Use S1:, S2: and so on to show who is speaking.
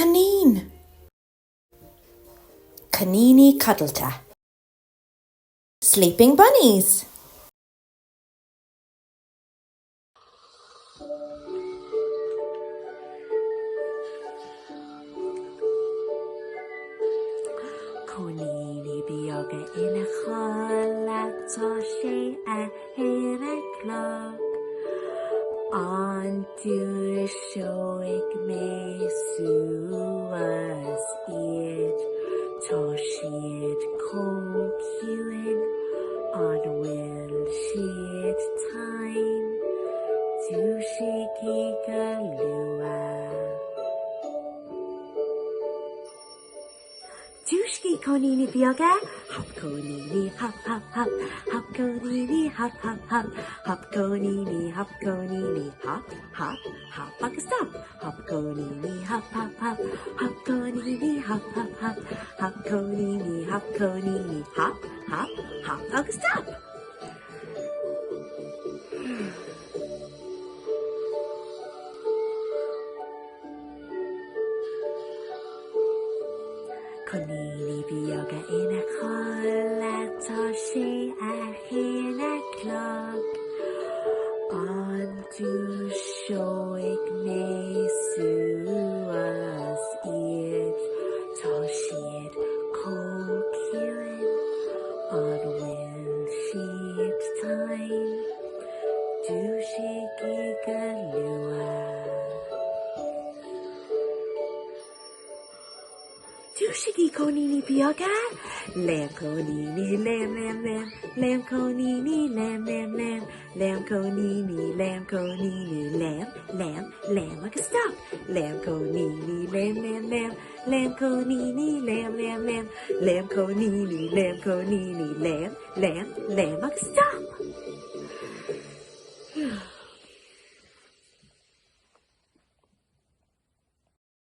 S1: Canine. Coiníní Codalta. Sleeping Bunnies.
S2: Coiníní bioga ina chola tá sé a héna cloch an dúr seoig mé suas iad tá siad cóciúin an bhfuil siad tain dú sé go lua. Dúscí coiníní bioga, hop coiníní hop hop hop, hop coiníní hop hop hop, hop coiníní hop hop agus stop. Hop coiníní hop hop hop, hop coiníní hop hop hop, hop coiníní hop agus stop. Coiníní bioga ina chola tá sé a héna cloch an dúr seoig mé suas iad tá siad cóciúin an bhfuil siad tain dú sé go lua. Dúsigi coiníní bioga, lamb coiníní lamb lamb lamb, lamb coiníní lamb lamb lamb, lamb coiníní lamb agus stop. Lamb coiníní lamb lamb lamb, lamb coiníní lamb lamb lamb, lamb coiníní lamb agus stop.